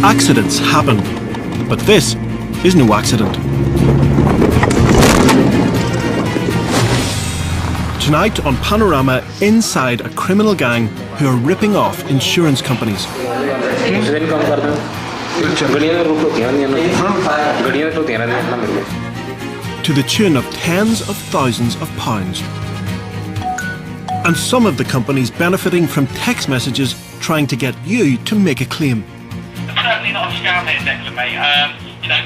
Accidents happen, but this is no accident. Tonight on Panorama, inside a criminal gang who are ripping off insurance companies. To the tune of tens of thousands of pounds. And some of the companies benefiting from text messages trying to get you to make a claim. It's certainly not a scam here, Declan, mate.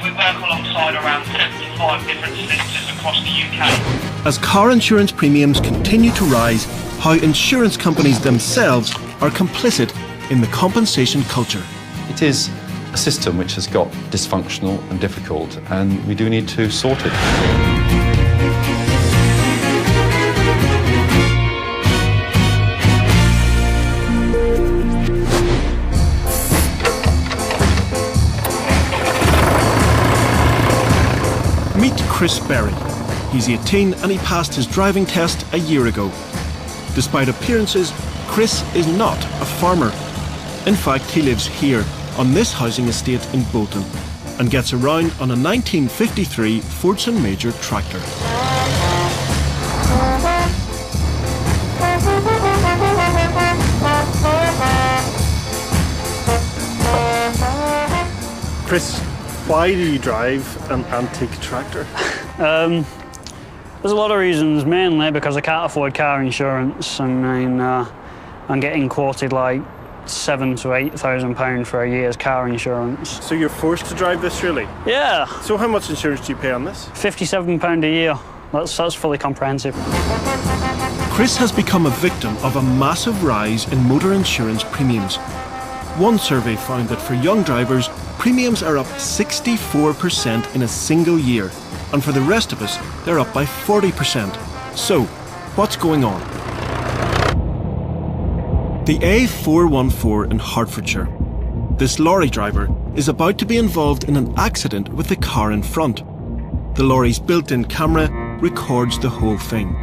We work alongside around 75 different solicitors across the UK. As car insurance premiums continue to rise, how insurance companies themselves are complicit in the compensation culture. It is a system which has got dysfunctional and difficult, and we do need to sort it. Meet Chris Berry. He's 18 and he passed his driving test a year ago. Despite appearances, Chris is not a farmer. In fact, he lives here, on this housing estate in Bolton, and gets around on a 1953 Fordson Major tractor. Chris, why do you drive an antique tractor? There's a lot of reasons, mainly because I can't afford car insurance. I mean, I'm getting quoted like £7,000 to £8,000 for a year's car insurance. So you're forced to drive this, really? Yeah. So how much insurance do you pay on this? £57 a year. That's fully comprehensive. Chris has become a victim of a massive rise in motor insurance premiums. One survey found that for young drivers, premiums are up 64% in a single year, and for the rest of us, they're up by 40%. So, what's going on? The A414 in Hertfordshire. This lorry driver is about to be involved in an accident with the car in front. The lorry's built-in camera records the whole thing.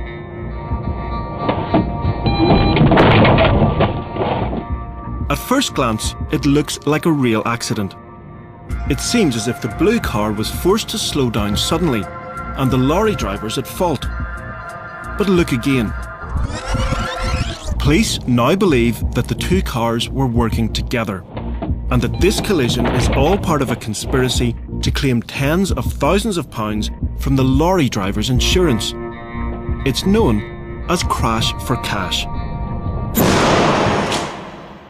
At first glance, it looks like a real accident. It seems as if the blue car was forced to slow down suddenly, and the lorry driver's at fault. But look again. Police now believe that the two cars were working together, and that this collision is all part of a conspiracy to claim tens of thousands of pounds from the lorry driver's insurance. It's known as crash for cash.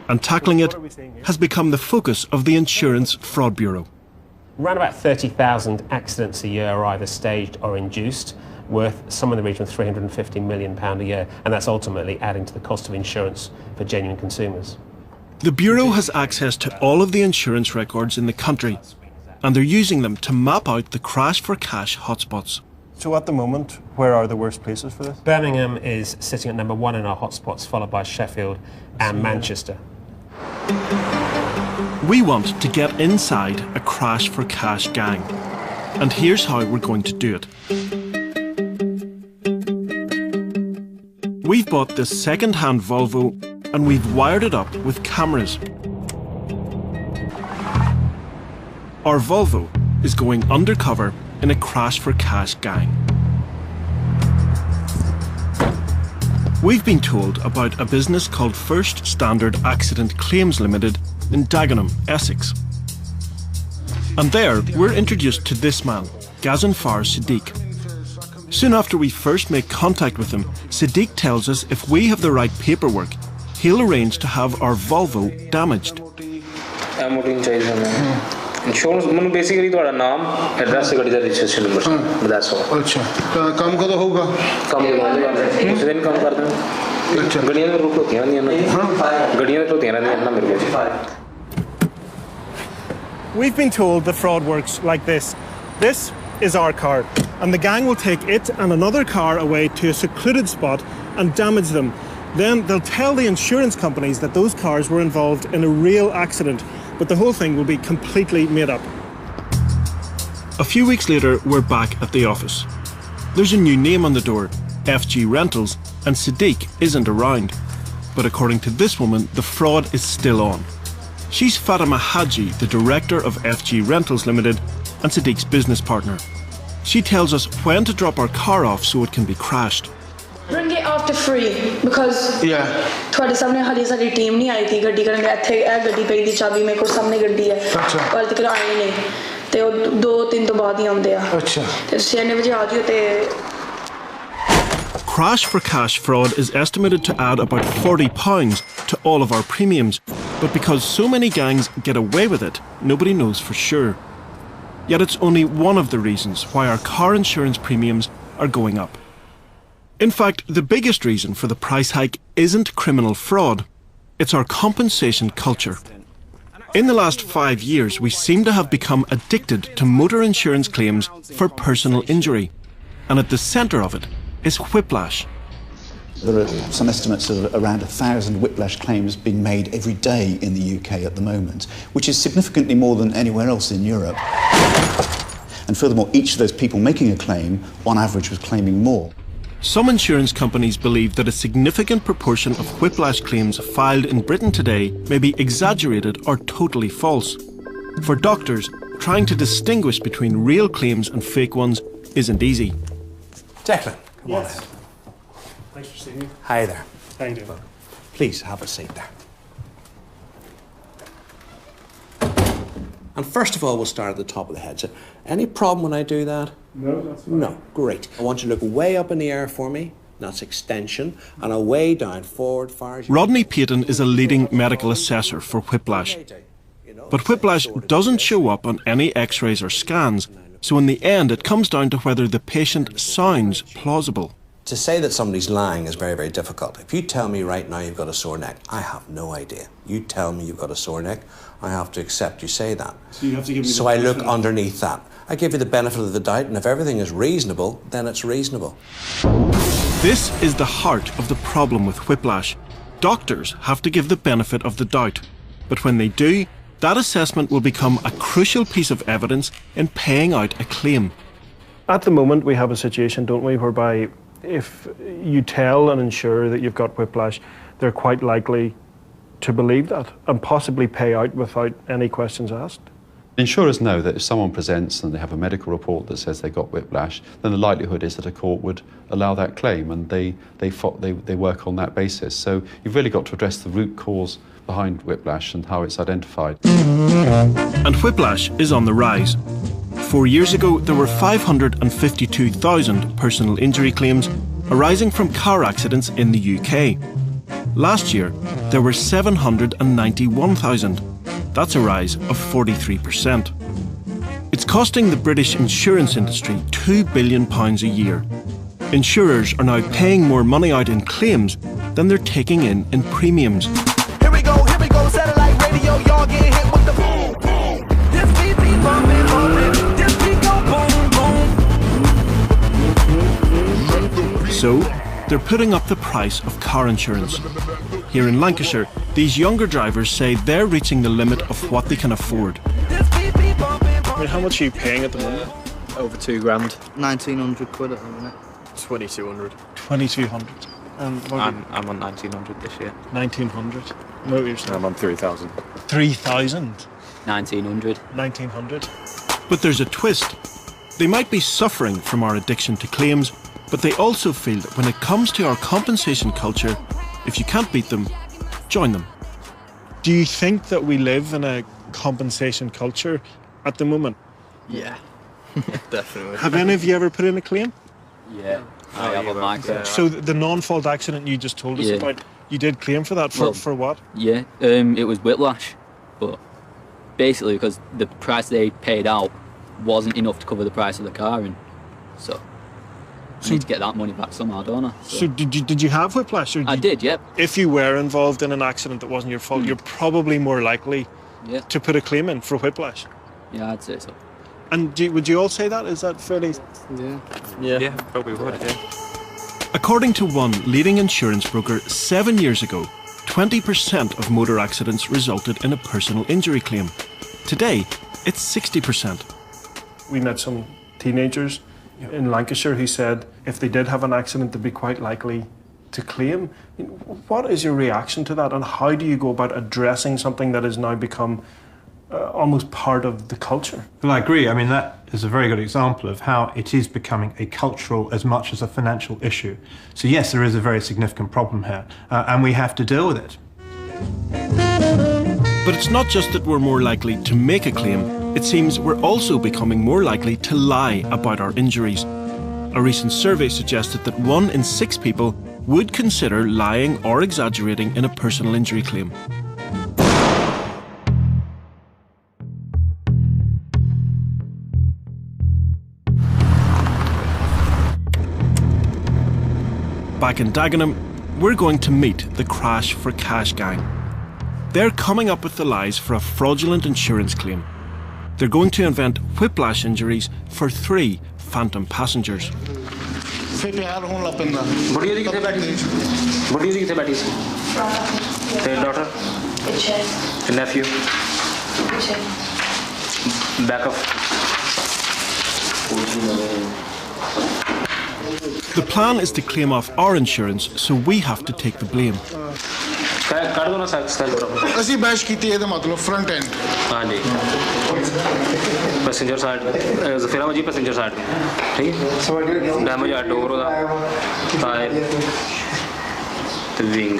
And tackling it has become the focus of the Insurance Fraud Bureau. Around about 30,000 accidents a year are either staged or induced, worth somewhere in the region of £350 million a year, and that's ultimately adding to the cost of insurance for genuine consumers. The Bureau has access to all of the insurance records in the country, and they're using them to map out the crash for cash hotspots. So at the moment, where are the worst places for this? Birmingham is sitting at number 1 in our hotspots, followed by Sheffield and Manchester. We want to get inside a crash for cash gang, and here's how we're going to do it. We've bought this second-hand Volvo and we've wired it up with cameras. Our Volvo is going undercover in a crash for cash gang. We've been told about a business called First Standard Accident Claims Limited in Dagenham, Essex. And there, we're introduced to this man, Ghazenfar Siddiq. Soon after we first make contact with him, Siddiq tells us if we have the right paperwork, he'll arrange to have our Volvo damaged. Insurance, basically, your name, address, and registration number. That's all. अच्छा, काम कब होगा? काम उस दिन काम करते हैं. गड़ियाँ में रुक होती हैं नहीं गड़ियाँ में तो होती हैं नहीं ना मेरे को. We've been told the fraud works like this. This is our car, and the gang will take it and another car away to a secluded spot and damage them. Then they'll tell the insurance companies that those cars were involved in a real accident, but the whole thing will be completely made up. A few weeks later, we're back at the office. There's a new name on the door, FG Rentals, and Siddiq isn't around. But according to this woman, the fraud is still on. She's Fatima Haji, the director of FG Rentals Limited and Sadiq's business partner. She tells us when to drop our car off so it can be crashed. Bring it after free because ਤੁਹਾਡੇ ਸਾਹਮਣੇ ਹਾਲੇ ਸਾਡੀ team ਨਹੀਂ ਆਈ ਸੀ ਗੱਡੀ ਕਰਨ ਦੇ ਇੱਥੇ ਇਹ ਗੱਡੀ ਪਈ ਦੀ ਚਾਬੀ ਮੇਰੇ ਕੋਲ ਸਾਹਮਣੇ ਗੱਡੀ ਹੈ ਪਰ ਤੱਕ ਆਈ ਨਹੀਂ ਤੇ ਉਹ 2-3 ਤੋਂ ਬਾਅਦ ਹੀ ਆਉਂਦੇ ਆ ਅੱਛਾ ਤੇ 6 ਵਜੇ ਆ ਜਿਓ ਤੇ Crash for cash fraud is estimated to add about £40 to all of our premiums, but because so many gangs get away with it, nobody knows for sure. Yet it's only one of the reasons why our car insurance premiums are going up. In fact, the biggest reason for the price hike isn't criminal fraud, it's our compensation culture. In the last 5 years, we seem to have become addicted to motor insurance claims for personal injury, and at the centre of it is whiplash. There are some estimates of around 1,000 whiplash claims being made every day in the UK at the moment, which is significantly more than anywhere else in Europe. And furthermore, each of those people making a claim, on average, was claiming more. Some insurance companies believe that a significant proportion of whiplash claims filed in Britain today may be exaggerated or totally false. For doctors, trying to distinguish between real claims and fake ones isn't easy. Declan, come on ahead. Thanks for seeing me. Hi there. How you doing? Please have a seat there. And first of all, we'll start at the top of the head. So, any problem when I do that? No, that's fine. No, great. I want you to look way up in the air for me. That's extension. And a way down, forward, far as you Rodney Payton is a leading medical assessor for whiplash. But whiplash doesn't show up on any x-rays or scans, so in the end it comes down to whether the patient sounds plausible. To say that somebody's lying is very, very difficult. If you tell me right now you've got a sore neck, I have no idea. You tell me you've got a sore neck, I have to accept you say that. So you have to give me So I look underneath that. I give you the benefit of the doubt, and if everything is reasonable, then it's reasonable. This is the heart of the problem with whiplash. Doctors have to give the benefit of the doubt. But when they do, that assessment will become a crucial piece of evidence in paying out a claim. At the moment we have a situation, don't we, whereby if you tell an insurer that you've got whiplash, they're quite likely to believe that and possibly pay out without any questions asked. Insurers know that if someone presents and they have a medical report that says they got whiplash, then the likelihood is that a court would allow that claim, and they work on that basis. So you've really got to address the root cause behind whiplash and how it's identified. And whiplash is on the rise. 4 years ago, there were 552,000 personal injury claims arising from car accidents in the UK. Last year, there were 791,000. That's a rise of 43%. It's costing the British insurance industry £2 billion a year. Insurers are now paying more money out in claims than they're taking in premiums. Here we go, satellite radio, y'all get hit with the boom, boom. This beat be bumping, bumping. This beat go boom, boom. So, they're putting up the price of car insurance. Here in Lancashire, these younger drivers say they're reaching the limit of what they can afford. I mean, how much are you paying at the moment? Over £2,000. 1,900 quid at the minute. 2,200. 2,200. I'm on 1,900 this year. 1,900. I'm on 3,000. 3,000. 1,900. 1,900. But there's a twist. They might be suffering from our addiction to claims, but they also feel that when it comes to our compensation culture, if you can't beat them, join them. Do you think that we live in a compensation culture at the moment? Yeah, definitely. Have any of you ever put in a claim? Yeah, I have on my claim. So the non-fault accident you just told us about, you did claim for that, for what? Yeah, it was whiplash, but basically because the price they paid out wasn't enough to cover the price of the car, and so I need to get that money back somehow, don't I? So did you have whiplash? Or I did, yeah. If you were involved in an accident that wasn't your fault, you're probably more likely to put a claim in for whiplash. Yeah, I'd say so. And would you all say that? Is that fairly... Yeah, probably would, yeah. According to one leading insurance broker, 7 years ago, 20% of motor accidents resulted in a personal injury claim. Today, it's 60%. We met some teenagers in Lancashire who said if they did have an accident, they'd be quite likely to claim. What is your reaction to that, and how do you go about addressing something that has now become almost part of the culture? Well, I agree. I mean, that is a very good example of how it is becoming a cultural as much as a financial issue. So yes, there is a very significant problem here, and we have to deal with it. But it's not just that we're more likely to make a claim, it seems we're also becoming more likely to lie about our injuries. A recent survey suggested that 1 in 6 people would consider lying or exaggerating in a personal injury claim. Back in Dagenham, we're going to meet the Crash for Cash gang. They're coming up with the lies for a fraudulent insurance claim. They're going to invent whiplash injuries for 3 phantom passengers. Nephew. Back of. The plan is to claim off our insurance, so we have to take the blame. ਅਸੀਂ bash ਕੀਤੀ ਇਹਦਾ ਮਤਲਬ front end ਹਾਂਜੀ passenger side ਜ਼ਫੀਰਾ ਵਜੀ passenger side ਠੀਕ damage ਆ ਡੋਰ ਦਾ tyre ਤੇ wing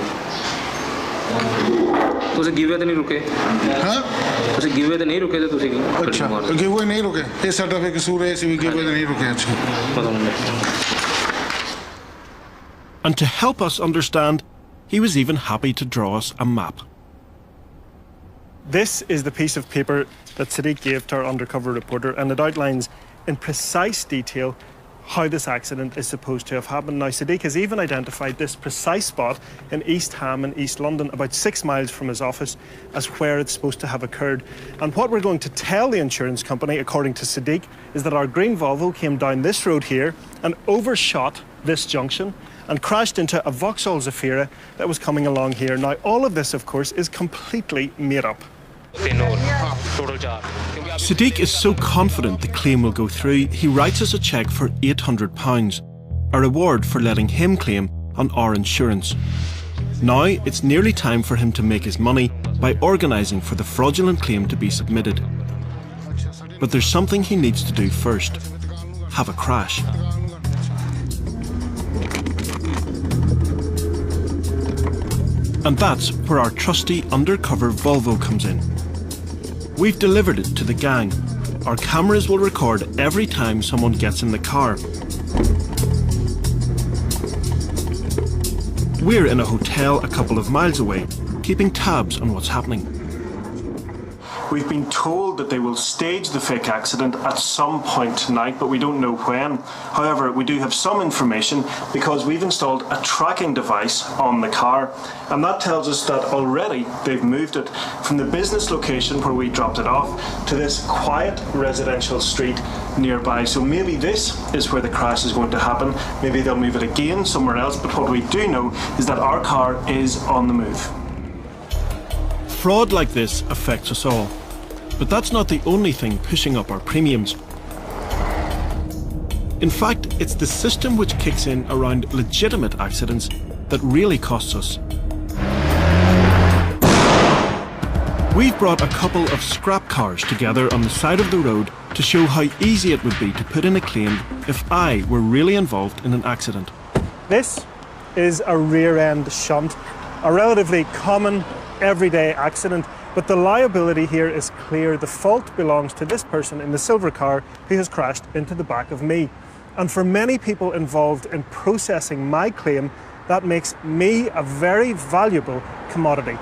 ਤੁਸੀਂ ਗਿਵੇ ਤੇ ਨਹੀਂ ਰੁਕੇ ਹਾਂ ਤੁਸੀਂ ਗਿਵੇ ਤੇ ਨਹੀਂ ਰੁਕੇ ਤੇ ਤੁਸੀਂ ਅੱਛਾ ਗਿਵੇ ਨਹੀਂ ਰੁਕੇ ਇਹ ਸਾਡਾ ਫੇ ਕਸੂਰ ਹੈ ਅਸੀਂ ਵੀ ਗਿਵੇ ਤੇ ਨਹੀਂ ਰੁਕੇ ਅੱਛਾ And to help us understand, he was even happy to draw us a map. This is the piece of paper that Sadiq gave to our undercover reporter, and it outlines in precise detail how this accident is supposed to have happened. Now, Sadiq has even identified this precise spot in East Ham in East London, about 6 miles from his office, as where it's supposed to have occurred. And what we're going to tell the insurance company, according to Sadiq, is that our green Volvo came down this road here and overshot this junction and crashed into a Vauxhall Zafira that was coming along here. Now, all of this, of course, is completely made up. Sadiq is so confident the claim will go through, he writes us a cheque for £800, a reward for letting him claim on our insurance. Now, it's nearly time for him to make his money by organising for the fraudulent claim to be submitted. But there's something he needs to do first: have a crash. And that's where our trusty undercover Volvo comes in. We've delivered it to the gang. Our cameras will record every time someone gets in the car. We're in a hotel a couple of miles away, keeping tabs on what's happening. We've been told that they will stage the fake accident at some point tonight, but we don't know when. However, we do have some information because we've installed a tracking device on the car, and that tells us that already they've moved it from the business location where we dropped it off to this quiet residential street nearby. So maybe this is where the crash is going to happen. Maybe they'll move it again somewhere else, but what we do know is that our car is on the move. Fraud like this affects us all, but that's not the only thing pushing up our premiums. In fact, it's the system which kicks in around legitimate accidents that really costs us. We've brought a couple of scrap cars together on the side of the road to show how easy it would be to put in a claim if I were really involved in an accident. This is a rear end shunt, a relatively common everyday accident, but the liability here is clear. The fault belongs to this person in the silver car who has crashed into the back of me. And for many people involved in processing my claim, that makes me a very valuable commodity.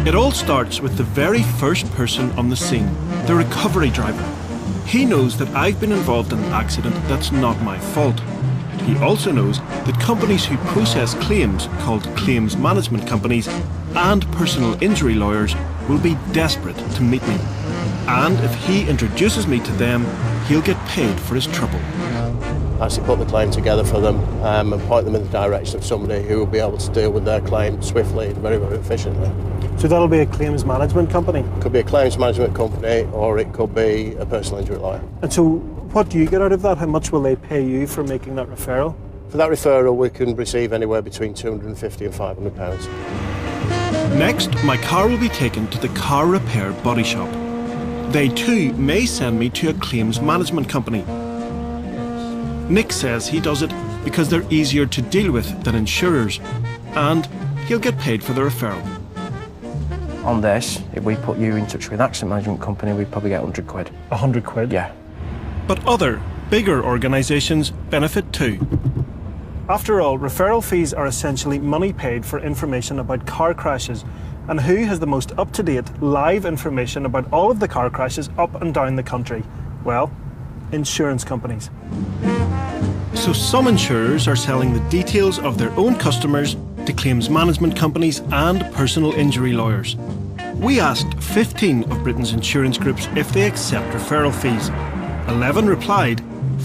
It all starts with the very first person on the scene, the recovery driver. He knows that I've been involved in an accident that's not my fault. He also knows that companies who process claims, called claims management companies, and personal injury lawyers will be desperate to meet me. And if he introduces me to them, he'll get paid for his trouble. Actually put the claim together for them and point them in the direction of somebody who will be able to deal with their claim swiftly and very, very efficiently. So that'll be a claims management company? It could be a claims management company, or it could be a personal injury lawyer. And so what do you get out of that? How much will they pay you for making that referral? For that referral, we can receive anywhere between £250 and £500. Next, my car will be taken to the car repair body shop. They too may send me to a claims management company. Nick says he does it because they're easier to deal with than insurers, and he'll get paid for the referral. On this, if we put you in touch with an accident management company, we'd probably get 100 quid. 100 quid? Yeah. But other, bigger organisations benefit too. After all, referral fees are essentially money paid for information about car crashes. And who has the most up-to-date, live information about all of the car crashes up and down the country? Well, insurance companies. So some insurers are selling the details of their own customers to claims management companies and personal injury lawyers. We asked 15 of Britain's insurance groups if they accept referral fees. 11 replied,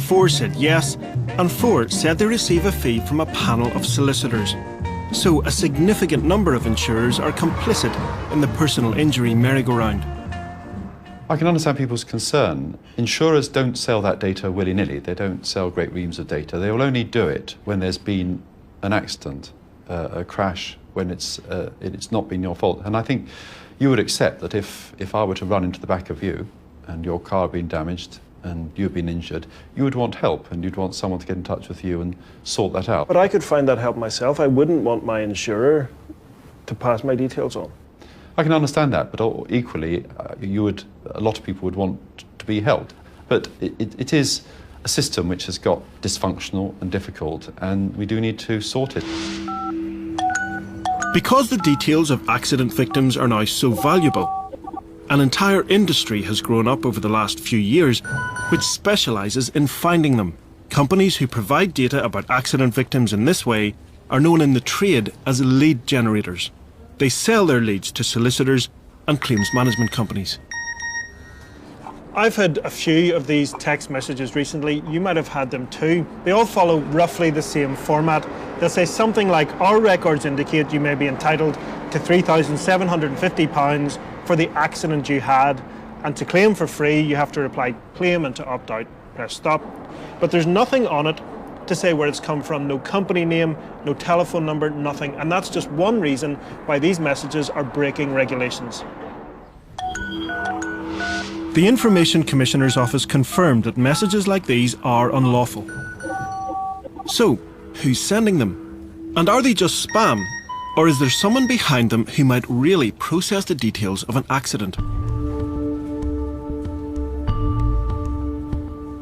4 said yes, and 4 said they receive a fee from a panel of solicitors. So a significant number of insurers are complicit in the personal injury merry-go-round. I can understand people's concern. Insurers don't sell that data willy-nilly. They don't sell great reams of data. They will only do it when there's been an accident, a crash, when it's not been your fault. And I think you would accept that if I were to run into the back of you and your car had been damaged and you've been injured, you would want help and you'd want someone to get in touch with you and sort that out. But I could find that help myself. I wouldn't want my insurer to pass my details on. I can understand that, but equally, a lot of people would want to be helped. But it is a system which has got dysfunctional and difficult, and we do need to sort it. Because the details of accident victims are now so valuable, an entire industry has grown up over the last few years which specialises in finding them. Companies who provide data about accident victims in this way are known in the trade as lead generators. They sell their leads to solicitors and claims management companies. I've had a few of these text messages recently. You might have had them too. They all follow roughly the same format. They'll say something like, our records indicate you may be entitled to £3,750 for the accident you had, and to claim for free you have to reply claim, and to opt out press stop. But there's nothing on it to say where it's come from, no company name, no telephone number, nothing. And that's just one reason why these messages are breaking regulations. The Information Commissioner's Office confirmed that messages like these are unlawful. So, who's sending them? And are they just spam? Or is there someone behind them who might really process the details of an accident?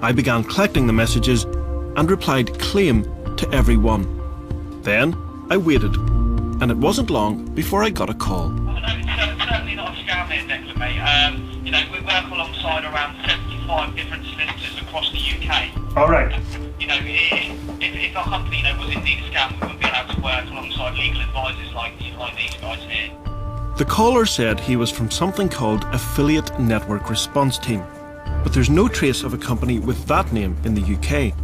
I began collecting the messages and replied claim to every one. Then I waited, and it wasn't long before I got a call. No, it's certainly not a scam here, Declan, mate. You know, we work alongside around 75 different solicitors across the UK. All right. You know, if our company, you know, was indeed a scam, we wouldn't be able to work alongside legal advisors like these guys here. The caller said he was from something called Affiliate Network Response Team, but there's no trace of a company with that name in the UK.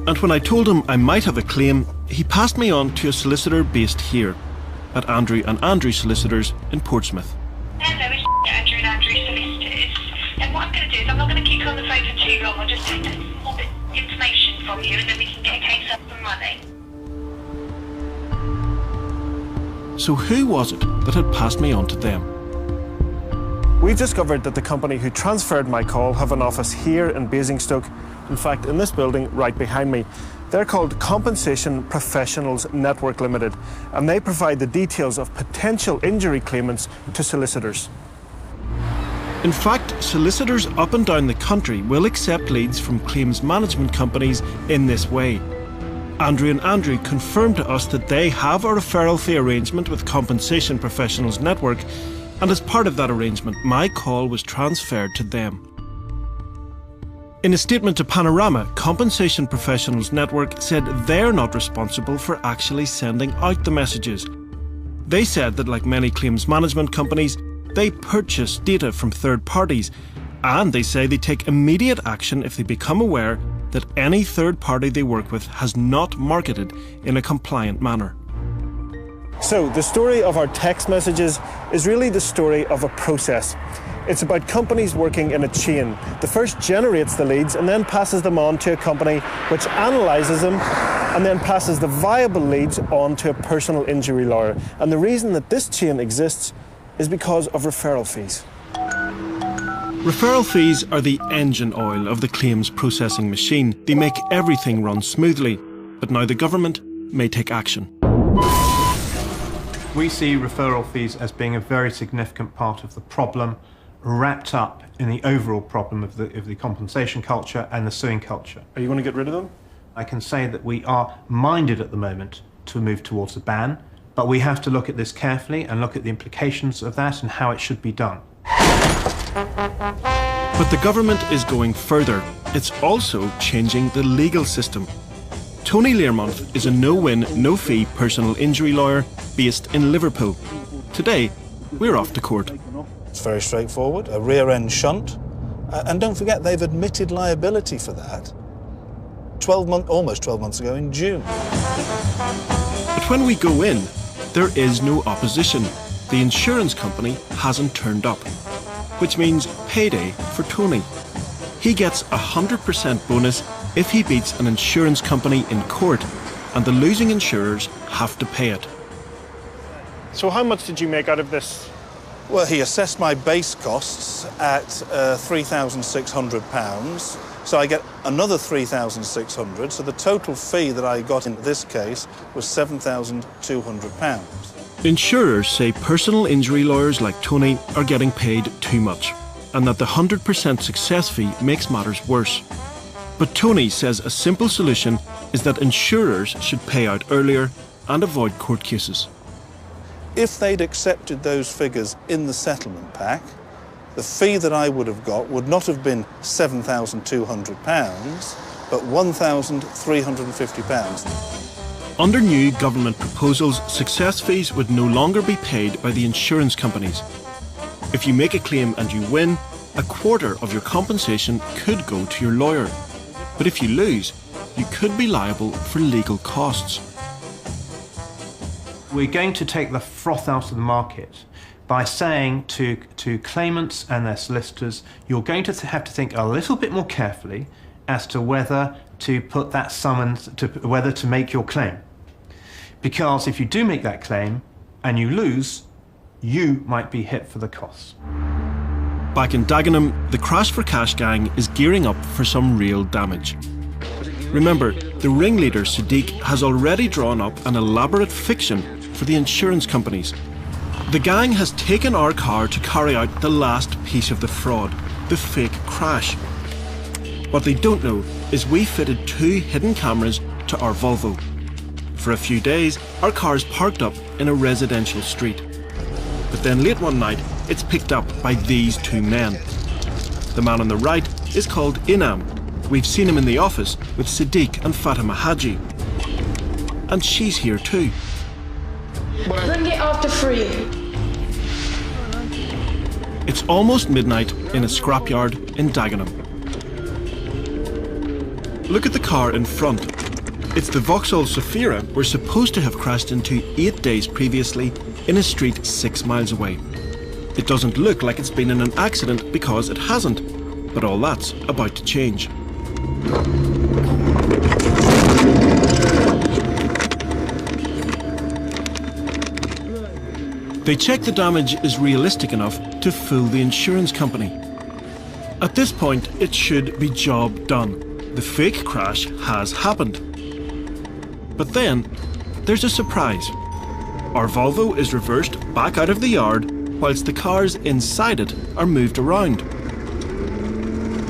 And when I told him I might have a claim, he passed me on to a solicitor based here, at Andrew & Andrew Solicitors in Portsmouth. Hello, it's Andrew & Andrew Solicitors. And what I'm going to do is I'm not going to keep you on the phone for too long. I'll just take a little bit of information from you and then we can get a case up and running. So who was it that had passed me on to them? We've discovered that the company who transferred my call have an office here in Basingstoke. In fact, in this building right behind me. They're called Compensation Professionals Network Limited, and they provide the details of potential injury claimants to solicitors. In fact, solicitors up and down the country will accept leads from claims management companies in this way. Andrew & Andrew confirmed to us that they have a referral fee arrangement with Compensation Professionals Network, and as part of that arrangement, my call was transferred to them. In a statement to Panorama, Compensation Professionals Network said they're not responsible for actually sending out the messages. They said that, like many claims management companies, they purchase data from third parties, and they say they take immediate action if they become aware that any third party they work with has not marketed in a compliant manner. So, the story of our text messages is really the story of a process. It's about companies working in a chain. The first generates the leads and then passes them on to a company which analyses them and then passes the viable leads on to a personal injury lawyer. And the reason that this chain exists is because of referral fees. Referral fees are the engine oil of the claims processing machine. They make everything run smoothly. But now the government may take action. We see referral fees as being a very significant part of the problem, wrapped up in the overall problem of the compensation culture and the suing culture. Are you going to get rid of them? I can say that we are minded at the moment to move towards a ban, but we have to look at this carefully and look at the implications of that and how it should be done. But the government is going further. It's also changing the legal system. Tony Learmonth is a no-win, no-fee personal injury lawyer based in Liverpool. Today, we're off to court. It's very straightforward, a rear-end shunt. And don't forget, they've admitted liability for that almost 12 months ago in June. But when we go in, there is no opposition. The insurance company hasn't turned up, which means payday for Tony. He gets a 100% bonus if he beats an insurance company in court, and the losing insurers have to pay it. So how much did you make out of this? Well, he assessed my base costs at £3,600, so I get another £3,600, so the total fee that I got in this case was £7,200. Insurers say personal injury lawyers like Tony are getting paid too much, and that the 100% success fee makes matters worse. But Tony says a simple solution is that insurers should pay out earlier and avoid court cases. If they'd accepted those figures in the settlement pack, the fee that I would have got would not have been £7,200, but £1,350. Under new government proposals, success fees would no longer be paid by the insurance companies. If you make a claim and you win, a quarter of your compensation could go to your lawyer. But if you lose, you could be liable for legal costs. We're going to take the froth out of the market by saying to claimants and their solicitors, you're going to have to think a little bit more carefully as to whether to put that summons, whether to make your claim. Because if you do make that claim and you lose, you might be hit for the costs. Back in Dagenham, the Crash for Cash gang is gearing up for some real damage. Remember, the ringleader Sadiq has already drawn up an elaborate fiction for the insurance companies. The gang has taken our car to carry out the last piece of the fraud, the fake crash. What they don't know is we fitted 2 hidden cameras to our Volvo. For a few days, our car's parked up in a residential street. But then late one night, it's picked up by these 2 men. The man on the right is called Inam. We've seen him in the office with Sadiq and Fatima Haji. And she's here too. We're gonna get after free. It's almost midnight in a scrapyard in Dagenham. Look at the car in front. It's the Vauxhall Zafira we're supposed to have crashed into 8 days previously in a street 6 miles away. It doesn't look like it's been in an accident because it hasn't, but all that's about to change. They check the damage is realistic enough to fool the insurance company. At this point, it should be job done. The fake crash has happened. But then, there's a surprise. Our Volvo is reversed back out of the yard, whilst the cars inside it are moved around.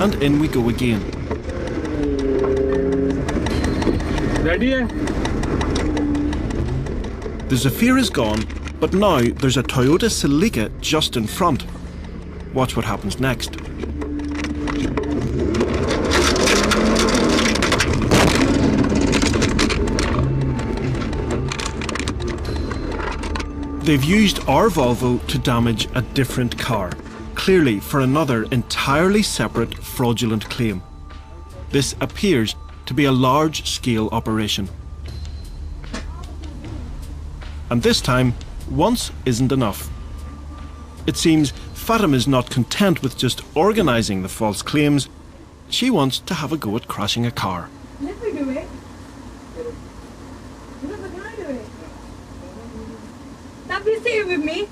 And in we go again. Ready? The Zafira is gone, but now there's a Toyota Celica just in front. Watch what happens next. They've used our Volvo to damage a different car, clearly for another entirely separate fraudulent claim. This appears to be a large-scale operation. And this time, once isn't enough. It seems Fatima is not content with just organising the false claims. She wants to have a go at crashing a car. Let me do it. Look, can I do it? That be stay with me.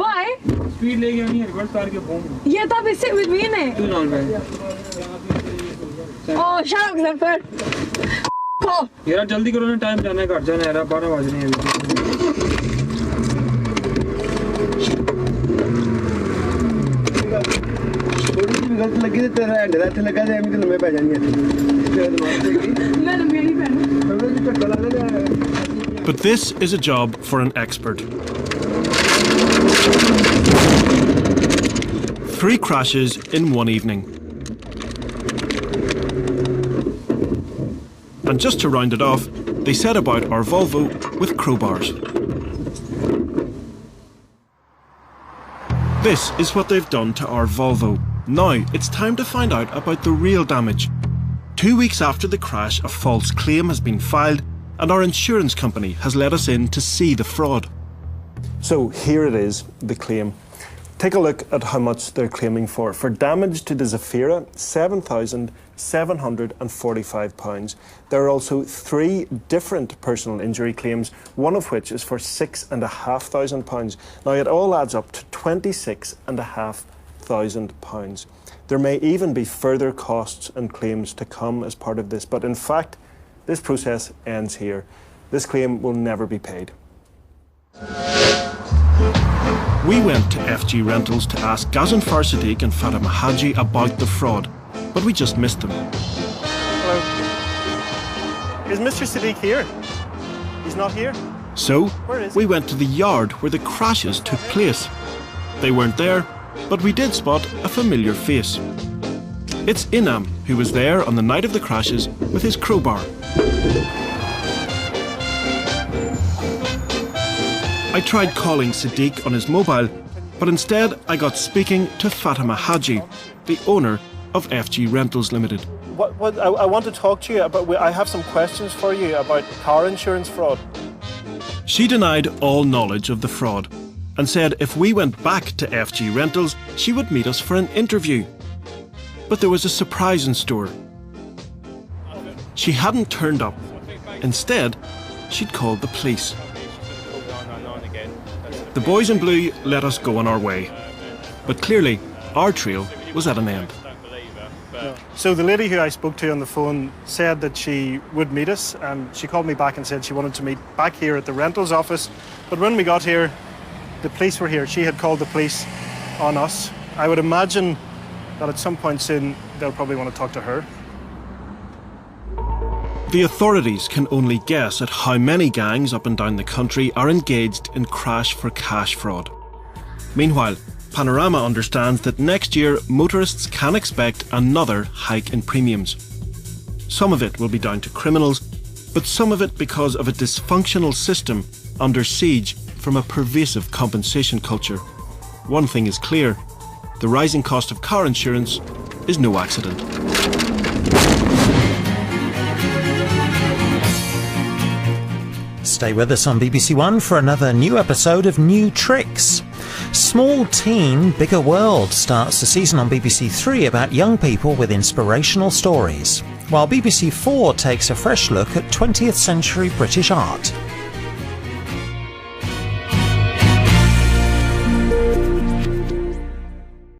Why? Speed ले गया नहीं reverse car के boom. Yeah, that be sit with me innit? Too long man. Oh, shut up Zafar. Go. यार जल्दी करो ना time जाना है घर जाना है यार 12 बज रहे हैं अभी. थोड़ी सी गलती लगी तो तेरा हैंडल ऐसे लगा जाए मैं तो लंबे पै जाएंगे. मैं लंबे नहीं पैना. But this is a job for an expert. 3 crashes in one evening. And just to round it off, they set about our Volvo with crowbars. This is what they've done to our Volvo. Now it's time to find out about the real damage. 2 weeks after the crash, a false claim has been filed and our insurance company has let us in to see the fraud. So here it is, the claim. Take a look at how much they're claiming for. For damage to the Zafira, £7,745. There are also 3 different personal injury claims, one of which is for £6,500. Now it all adds up to £26,500. There may even be further costs and claims to come as part of this, but in fact, this process ends here. This claim will never be paid. We went to FG Rentals to ask Gazan Farsaddiq and Fatima Haji about the fraud, but we just missed them. Hello. Is Mr. Siddiq here? He's not here? So, we went to the yard where the crashes took place. They weren't there, but we did spot a familiar face. It's Inam, who was there on the night of the crashes with his crowbar. I tried calling Siddiq on his mobile, but instead I got speaking to Fatima Haji, the owner of FG Rentals Limited. I want to talk to you about, I have some questions for you about car insurance fraud. She denied all knowledge of the fraud and said if we went back to FG Rentals, she would meet us for an interview. But there was a surprise in store. She hadn't turned up. Instead, she'd called the police. The boys in blue let us go on our way. But clearly, our trail was at an end. So the lady who I spoke to on the phone said that she would meet us, and she called me back and said she wanted to meet back here at the rentals office. But when we got here, the police were here. She had called the police on us. I would imagine that at some point soon they'll probably want to talk to her. The authorities can only guess at how many gangs up and down the country are engaged in crash-for-cash fraud. Meanwhile, Panorama understands that next year motorists can expect another hike in premiums. Some of it will be down to criminals, but some of it because of a dysfunctional system under siege from a pervasive compensation culture. One thing is clear: the rising cost of car insurance is no accident. Stay with us on BBC One for another new episode of New Tricks. Small Teen, Bigger World starts the season on BBC Three about young people with inspirational stories, while BBC Four takes a fresh look at 20th century British art.